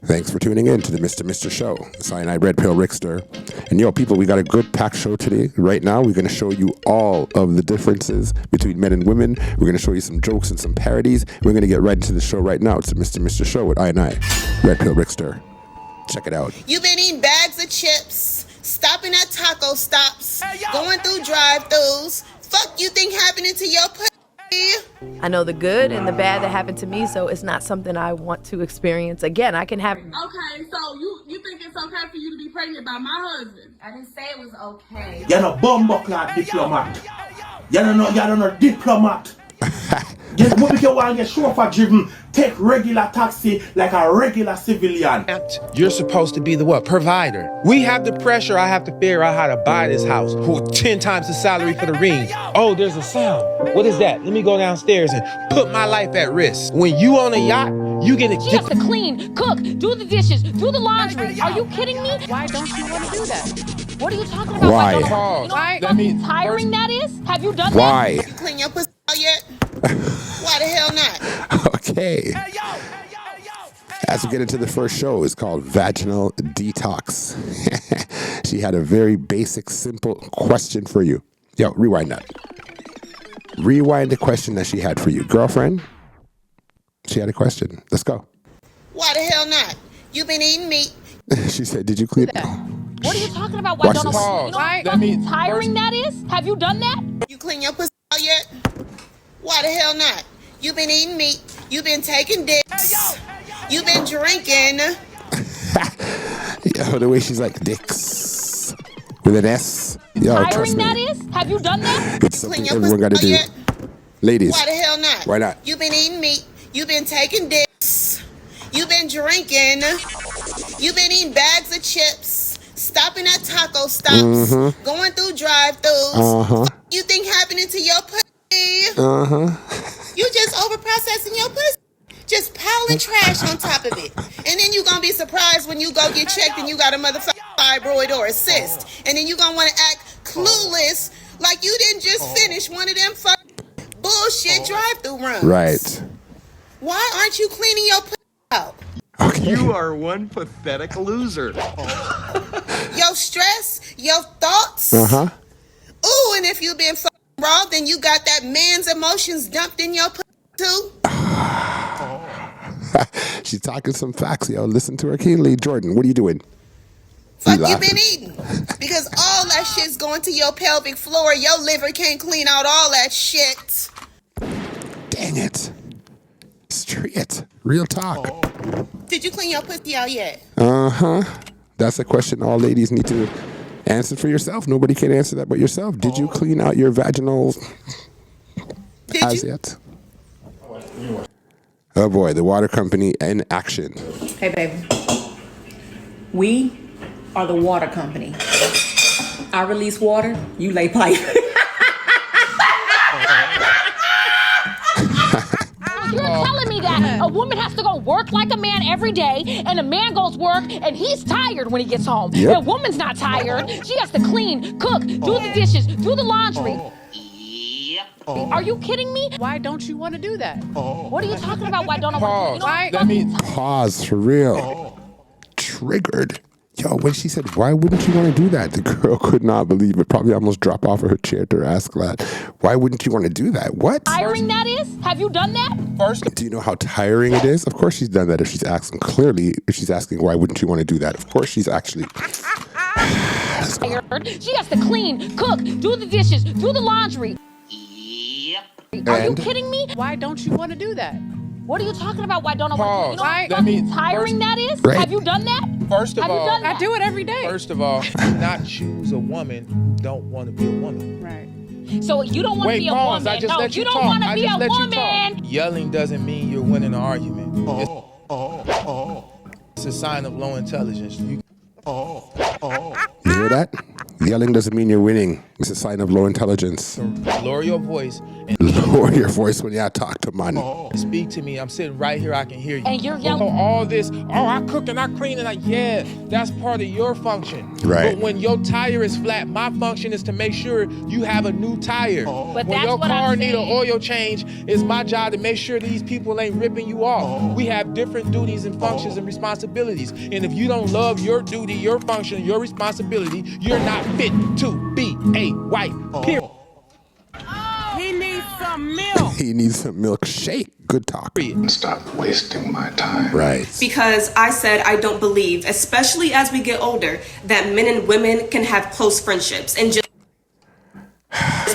Thanks for tuning in to the Mr. Show, Cyanide Red Pill Rixter. And yo, people, we got a good packed show today. Right now, we're going to show you all of the differences between men and women. We're going to show you some jokes and some parodies. We're going to get right into the show right now. It's the Mr. Show with I, Red Pill Rixter. Check it out. You've been eating bags of chips, stopping at taco stops, going through drive-thrus. Fuck you think happening to your pussy? I know the good and the bad that happened to me, so it's not something I want to experience again. I can have... Okay, so you think it's okay for you to be pregnant by my husband? I didn't say it was okay. You're no bumbleclad diplomat. You're no diplomat. Just what you want to get chauffeur driven, take regular taxi like a regular civilian. You're supposed to be the what? Provider. We have the pressure. I have to figure out how to buy this house. 10 times the salary for the ring. Oh, there's a sound. What is that? Let me go downstairs and put my life at risk. When you on a yacht, you get She has to clean, cook, do the dishes, do the laundry. Are you kidding me? Why don't you want to do that? What are you talking about? Why? You know how fucking tiring that is? Have you done that? Why? You clean your pussy out yet? Why the hell not? Okay. As we get into the first show, it's called Vaginal Detox. She had a very basic, simple question for you. Yo, rewind that. Rewind the question that she had for you. Girlfriend, she had a question. Let's go. Why the hell not? You've been eating meat. She said, did you clean? What are you talking about? Why Watch don't this. you know how fucking tiring that is? Have you done that? You clean your pussy out yet? Why the hell not? You've been eating meat. You've been taking dicks. You've been drinking. Yo, the way she's like, dicks. With an S. Yo, trust Tiring me. that is? Have you done that? It's Clean something your everyone got to pussy do. out yet? Ladies. Why the hell not? Why not? You've been eating meat. You've been taking dicks. You've been drinking. You've been eating bags of chips. Stopping at taco stops. Going through drive-thrus. You think happening to your pussy? You just over-processing your pussy. Just piling trash on top of it. And then you gonna be surprised when you go get checked and you got a motherfucking fibroid or a cyst. And then you gonna wanna act clueless like you didn't just finish one of them fucking bullshit drive-thru runs. Right. Why aren't you cleaning your pussy out? Okay. You are one pathetic loser. Your stress, your thoughts. Ooh, and if you been fucking raw, then you got that man's emotions dumped in your pussy too. She's talking some facts, yo. Listen to her keenly. Jordan, what are you doing? Fuck you been eating. Because all that shit's going to your pelvic floor. Your liver can't clean out all that shit. Dang it. Straight. Real talk. Did you clean your pussy out yet? That's a question all ladies need to answer for yourself. Nobody can answer that but yourself. Did you clean out your vaginal Did you? yet? Oh boy, the water company in action. Hey, baby. We are the water company. I release water, you lay pipe. You're telling me that a woman has to go work like a man every day, and a man goes work and he's tired when he gets home. Yep. And a woman's not tired. She has to clean, cook, do the dishes, do the laundry. Are you kidding me? Why don't you want to do that? What are you talking about? Why don't I want to? You know, Pause for real. Triggered. Yo, when she said, why wouldn't you want to do that? The girl could not believe it. Probably almost dropped off of her chair to ask that. Why wouldn't you want to do that? What? tiring that is? Have you done that? Do you know how tiring it is? Of course she's done that if she's asking. Clearly, if she's asking, why wouldn't you want to do that? Of course she's actually... Tired. She has to clean, cook, do the dishes, do the laundry. Are you kidding me? Why don't you want to do that? What are you talking about? Why don't I want to? You know how tiring that is? Right. Have you done that? First of Have you all, done that? I do it every day. First of all, do not choose a woman who don't want to be a woman. Right. So you don't want to be a pause. woman. I just No, let you you don't talk. want to I be just a let you woman. talk. Yelling doesn't mean you're winning an argument. It's a sign of low intelligence. You hear that? Yelling doesn't mean you're winning. It's a sign of low intelligence. Lower your voice and Lower your voice when you talk to man. speak to me. I'm sitting right here. I can hear you. And you're yelling. All this, I cook and I clean and yeah, that's part of your function. Right. But when your tire is flat, my function is to make sure you have a new tire. But when that's your what car I'm need an saying. oil change, it's my job to make sure these people ain't ripping you off. We have different duties and functions and responsibilities. And if you don't love your duty, your function, your responsibility, you're not fit to be a white period. He needs some milk. He needs some milkshake. Good talk. Stop wasting my time. Right. Because I said I don't believe, especially as we get older, that men and women can have close friendships and just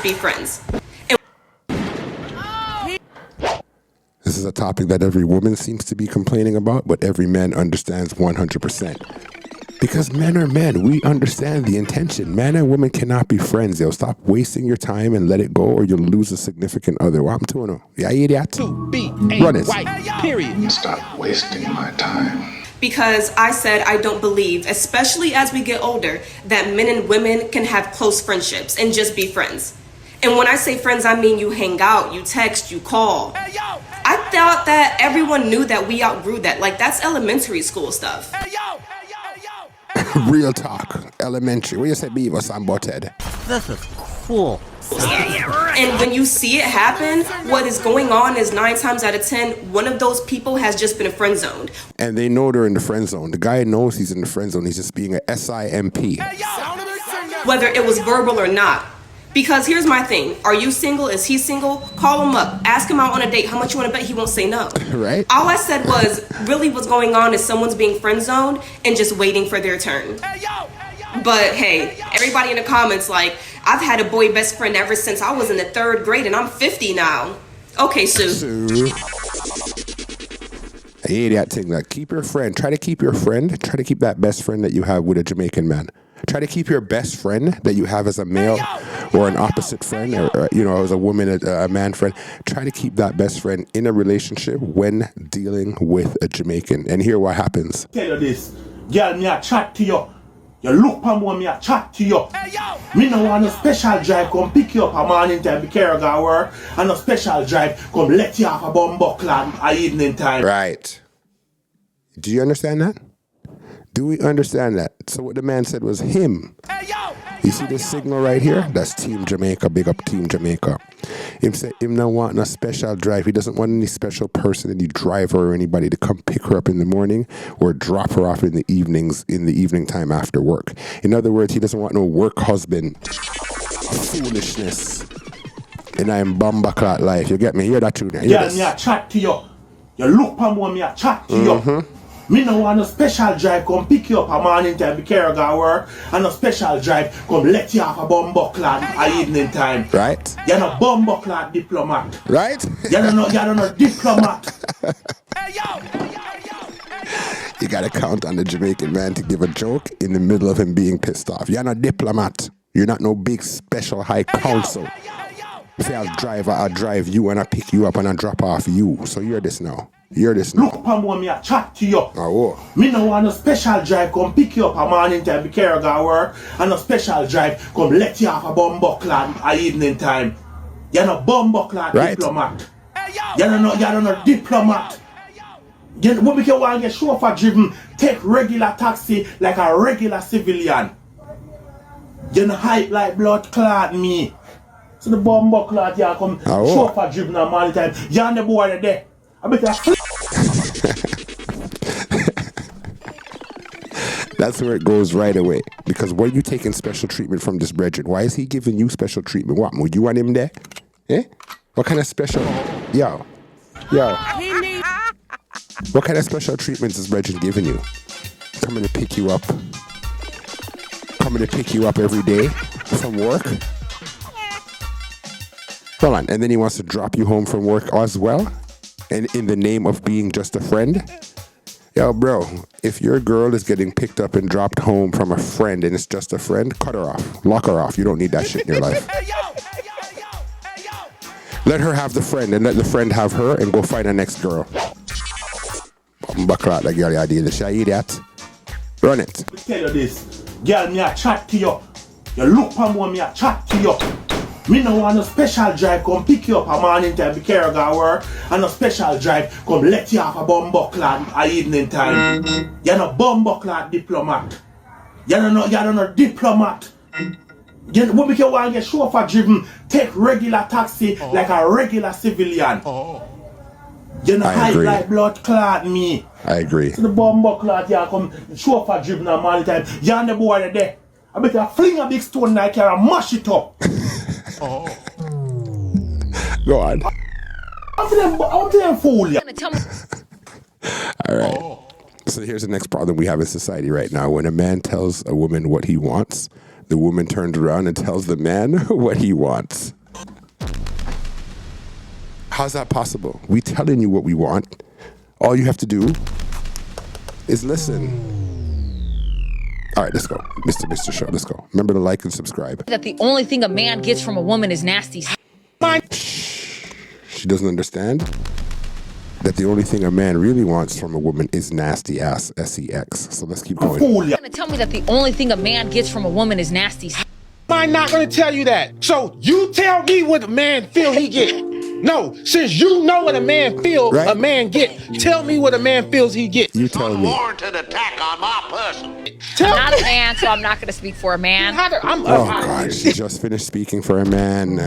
be friends. This is a topic that every woman seems to be complaining about, but every man understands 100%. Because men are men. We understand the intention. Man and woman cannot be friends. Yo, stop wasting your time and let it go, or you'll lose a significant other. What happened to him? Yeah, idiot. To be a Run it. white period. Stop wasting my time. Because I said I don't believe, especially as we get older, that men and women can have close friendships and just be friends. And when I say friends, I mean you hang out, you text, you call. I thought that everyone knew that we outgrew that. Like, that's elementary school stuff. Real talk. Elementary. What you say, Beavis and Butthead? This is cool. And when you see it happen, what is going on is 9 times out of 10, one of those people has just been friend zoned. And they know they're in the friend zone. The guy knows he's in the friend zone. He's just being a SIMP. Whether it was verbal or not. Because here's my thing. Are you single? Is he single? Call him up. Ask him out on a date. How much you want to bet he won't say no? Right? All I said was, really what's going on is someone's being friend zoned and just waiting for their turn. But hey, everybody in the comments like, I've had a boy best friend ever since I was in the 3rd grade and I'm 50 now. Okay, Sue. I hate that thing. Like, keep your friend. Try to keep your friend. Try to keep that best friend that you have with a Jamaican man. Try to keep your best friend that you have as a male or an opposite friend or you know, as a woman, a man friend. Try to keep that best friend in a relationship when dealing with a Jamaican. And hear what happens. Tell you this, girl, me a chat to you. You look for me a chat to you. Me no want a special drive come pick you up a morning time because you got work, and a special drive come let you off a bumbuckland a evening time. Right. Do you understand that? Do we understand that? So what the man said was him. You see this signal right here? That's Team Jamaica. Big up Team Jamaica. Him said him not wanting a special drive. He doesn't want any special person, any driver or anybody to come pick her up in the morning or drop her off in the evenings, in the evening time after work. In other words, he doesn't want no work husband. Foolishness. And I am bumbaclat life. You get me? Hear that tune? Yeah, me a chat to you. You look for me a chat to you. Me no want a special drive come pick you up a morning time because you got work, and a special drive come let you off a bumbuckland a evening time. Right? You're no bumbuckland diplomat. Right? You're no diplomat. You gotta count on the Jamaican man to give a joke in the middle of him being pissed off. You're not a diplomat. You're not no big special high counsel. Say I'll drive you and I pick you up and I drop off you. So you're this now. You're this now. Look upon me a chat to you. Oh. Me no want a special drive come pick you up a morning time because you got work, and a special drive come let you off a bumbuckland a evening time. You're no bumbuckland diplomat. You're no diplomat. What make you want to get chauffeur driven, take regular taxi like a regular civilian. You no hype like blood clot me. So the bumbuckland you come chauffeur driven a morning time. You're on the board there. I bet you. That's where it goes right away. Because why are you taking special treatment from this brethren? Why is he giving you special treatment? What? Would you want him there? Eh? What kind of special? Yo. What kind of special treatment is this brethren giving you? Coming to pick you up. Coming to pick you up every day from work. Hold on. And then he wants to drop you home from work as well? And in the name of being just a friend? Yo, bro, if your girl is getting picked up and dropped home from a friend and it's just a friend, cut her off. Lock her off. You don't need that shit in your life. Let her have the friend and let the friend have her and go find the next girl. Buckle out, that girl idea. Shall I eat that? Run it. I tell you this, girl, me a chat to you. You look for me, me a chat to you. Me no want no special drive come pick you up a morning time be carry go work, and no special drive come let you off a bumbuckler at evening time. You're no bumbuckler diplomat. You're no diplomat. What make you want to get chauffeur driven, take regular taxi like a regular civilian. You know high like blood clot me. I agree. So the bumbuckler you come chauffeur driven a morning time. You on the board there. I bet you fling a big stone like you and mash it up. Go on. I'm them fool you. All right. So here's the next problem we have in society right now. When a man tells a woman what he wants, the woman turns around and tells the man what he wants. How's that possible? We telling you what we want. All you have to do is listen. All right, let's go. Mr. Show, let's go. Remember to like and subscribe. That the only thing a man gets from a woman is nasty. She doesn't understand that the only thing a man really wants from a woman is nasty ass, S-E-X. So let's keep going. You're gonna tell me that the only thing a man gets from a woman is nasty. I'm not gonna tell you that. So you tell me what a man feel he get. No, since you know what a man feel a man get, tell me what a man feels he get. You tell me. Unwarranted attack on my person. I'm not a man, so I'm not gonna speak for a man. Oh God, she just finished speaking for a man.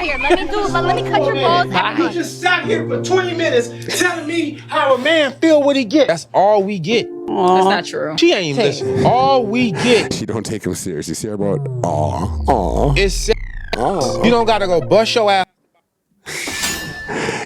Here, let me cut your balls. You just sat here for 20 minutes telling me how a man feel what he get. That's all we get. That's not true. She ain't listening. All we get. She don't take him serious. You see her about aw. It's you don't gotta go bust your ass.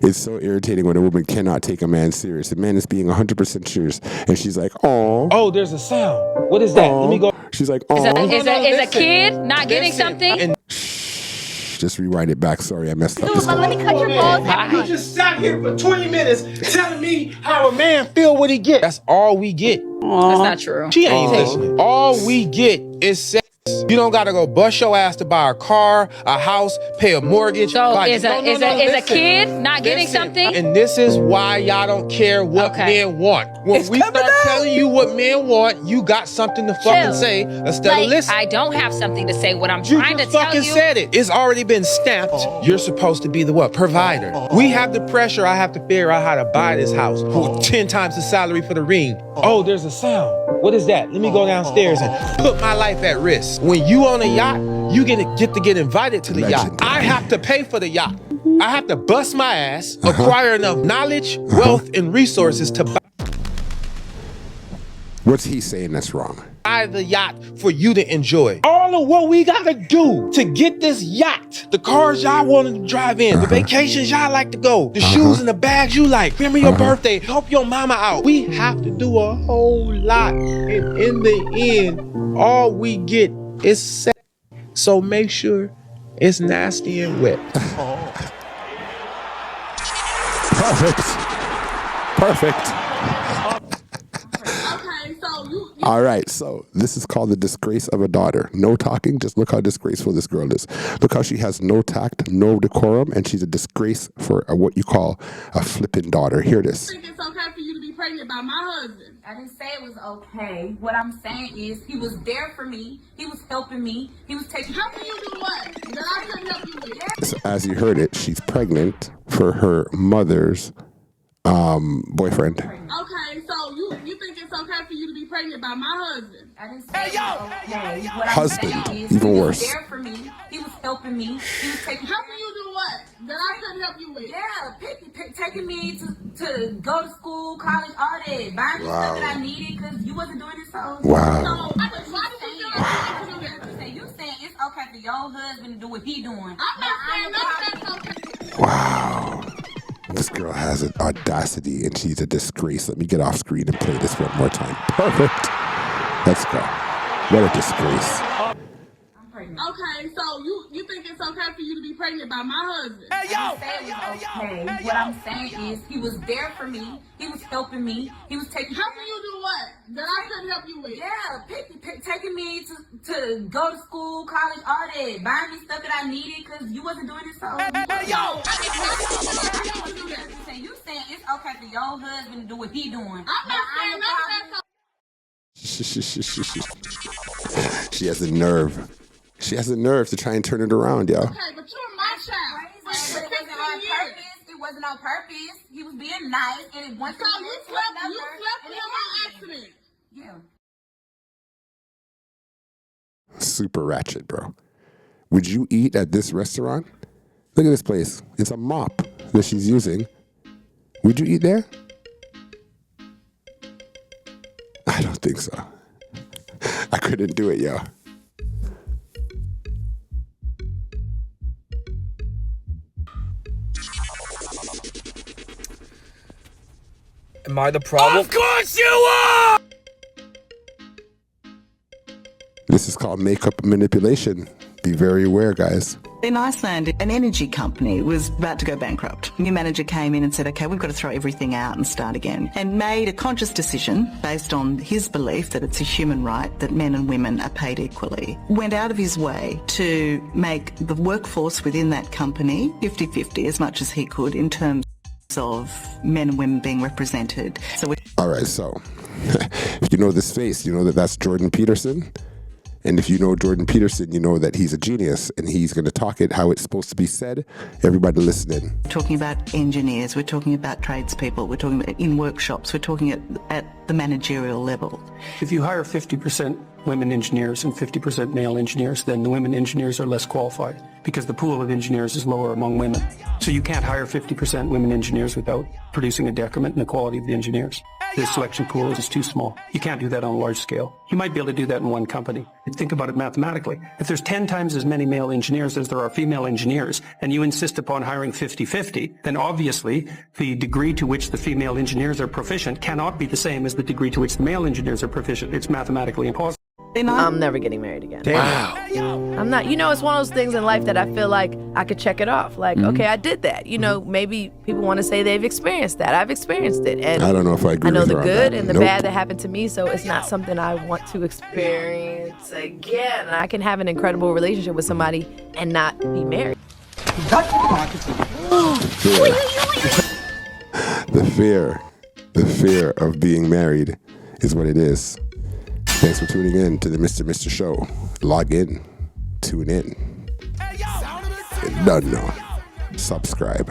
It's so irritating when a woman cannot take a man serious. A man is being 100% serious, and she's like, "Oh, oh, there's a sound. What is that? Let me go." She's like, "Oh, is a kid not getting something?" Just rewind it back. Sorry, I messed up. Let me cut your balls. You just sat here for 20 minutes telling me how a man feel what he get. That's all we get. That's not true. She ain't listening. All we get is sex. You don't gotta go bust your ass to buy a car, a house, pay a mortgage. So is a kid not getting something? And this is why y'all don't care what men want. When we start telling you what men want, you got something to fucking say instead of listen. I don't have something to say. What I'm trying to tell you. You said it. It's already been stamped. You're supposed to be the what? Provider. We have the pressure. I have to figure out how to buy this house for 10 times the salary for the ring. Oh, there's a sound. What is that? Let me go downstairs and put my life at risk. When you on a yacht, you get to get invited to the yacht. I have to pay for the yacht. I have to bust my ass, acquire enough knowledge, wealth, and resources to buy. What's he saying that's wrong? Buy the yacht for you to enjoy. All of what we gotta do to get this yacht, the cars y'all wanted to drive in, the vacations y'all like to go, the shoes and the bags you like, remember your birthday, help your mama out. We have to do a whole lot. And in the end, all we get is sex. So make sure it's nasty and wet. Perfect. All right, so this is called the disgrace of a daughter. No talking, just look how disgraceful this girl is. Look how she has no tact, no decorum, and she's a disgrace for what you call a flippin' daughter. Hear this. I think it's okay for you to be pregnant by my husband. I didn't say it was okay. What I'm saying is he was there for me. He was helping me. He was taking. Helping you do what? That I couldn't help you with. So as you heard it, she's pregnant for her mother's boyfriend. Okay, so you think it's okay for you to be pregnant by my husband? I didn't say it was okay. What Husband, I'm saying is even he worse. was there for me. He was helping me. He was taking. Helping you do what? That I couldn't help you with. Yeah, taking me to go to school, college, all that. Buying me stuff that I needed because you wasn't doing it. So Wow. So why did you feel like you saying it's okay for your husband to do what he doing? I'm not saying that's okay. Wow. This girl has an audacity and she's a disgrace. Let me get off screen and play this one more time. Perfect. Let's go. What a disgrace. Okay, so you think it's it's okay for you to be pregnant by my husband. I didn't say it was okay. What I'm saying is he was there for me. He was helping me. He was taking Helping you do what? That I couldn't help you with? Yeah, taking me to go to school, college, all that. Buying me stuff that I needed because you wasn't doing it. So you saying it's okay for your husband to do what he doing. I'm not saying nothing. She has a nerve. She has a nerve to try and turn it around, yo. Okay, but you're my child. But it wasn't on purpose. It wasn't on purpose. He was being nice, and it once So you slept with him on accident. Yeah. Super ratchet, bro. Would you eat at this restaurant? Look at this place. It's a mop that she's using. Would you eat there? I don't think so. I couldn't do it, yo. Am I the problem? Of course you are! This is called makeup manipulation. Be very aware, guys. In Iceland, an energy company was about to go bankrupt. New manager came in and said, okay, we've got to throw everything out and start again, and made a conscious decision based on his belief that it's a human right that men and women are paid equally. Went out of his way to make the workforce within that company 50-50 as much as he could in terms of men and women being represented. All right, so if you know this face, you know that that's Jordan Peterson. And if you know Jordan Peterson, you know that he's a genius and he's going to talk it how it's supposed to be said. Everybody listening. We're talking about engineers, we're talking about tradespeople, we're talking about in workshops, we're talking at the managerial level. If you hire 50% women engineers and 50% male engineers, then the women engineers are less qualified because the pool of engineers is lower among women. So you can't hire 50% women engineers without producing a decrement in the quality of the engineers. The selection pool is too small. You can't do that on a large scale. You might be able to do that in one company. Think about it mathematically. If there's 10 times as many male engineers as there are female engineers, and you insist upon hiring 50-50, then obviously the degree to which the female engineers are proficient cannot be the same as the degree to which the male engineers are proficient. It's mathematically impossible. I'm never getting married again. Wow. I'm not, it's one of those things in life that I feel like I could check it off. Like, okay, I did that. Maybe people want to say they've experienced that. I've experienced it. And I don't know if I agree I know with the her on good that. and the Nope. bad that happened to me, so it's not something I want to experience again. I can have an incredible relationship with somebody and not be married. The fear of being married is what it is. Thanks for tuning in to the Mr. Show. Log in, tune in. No, subscribe.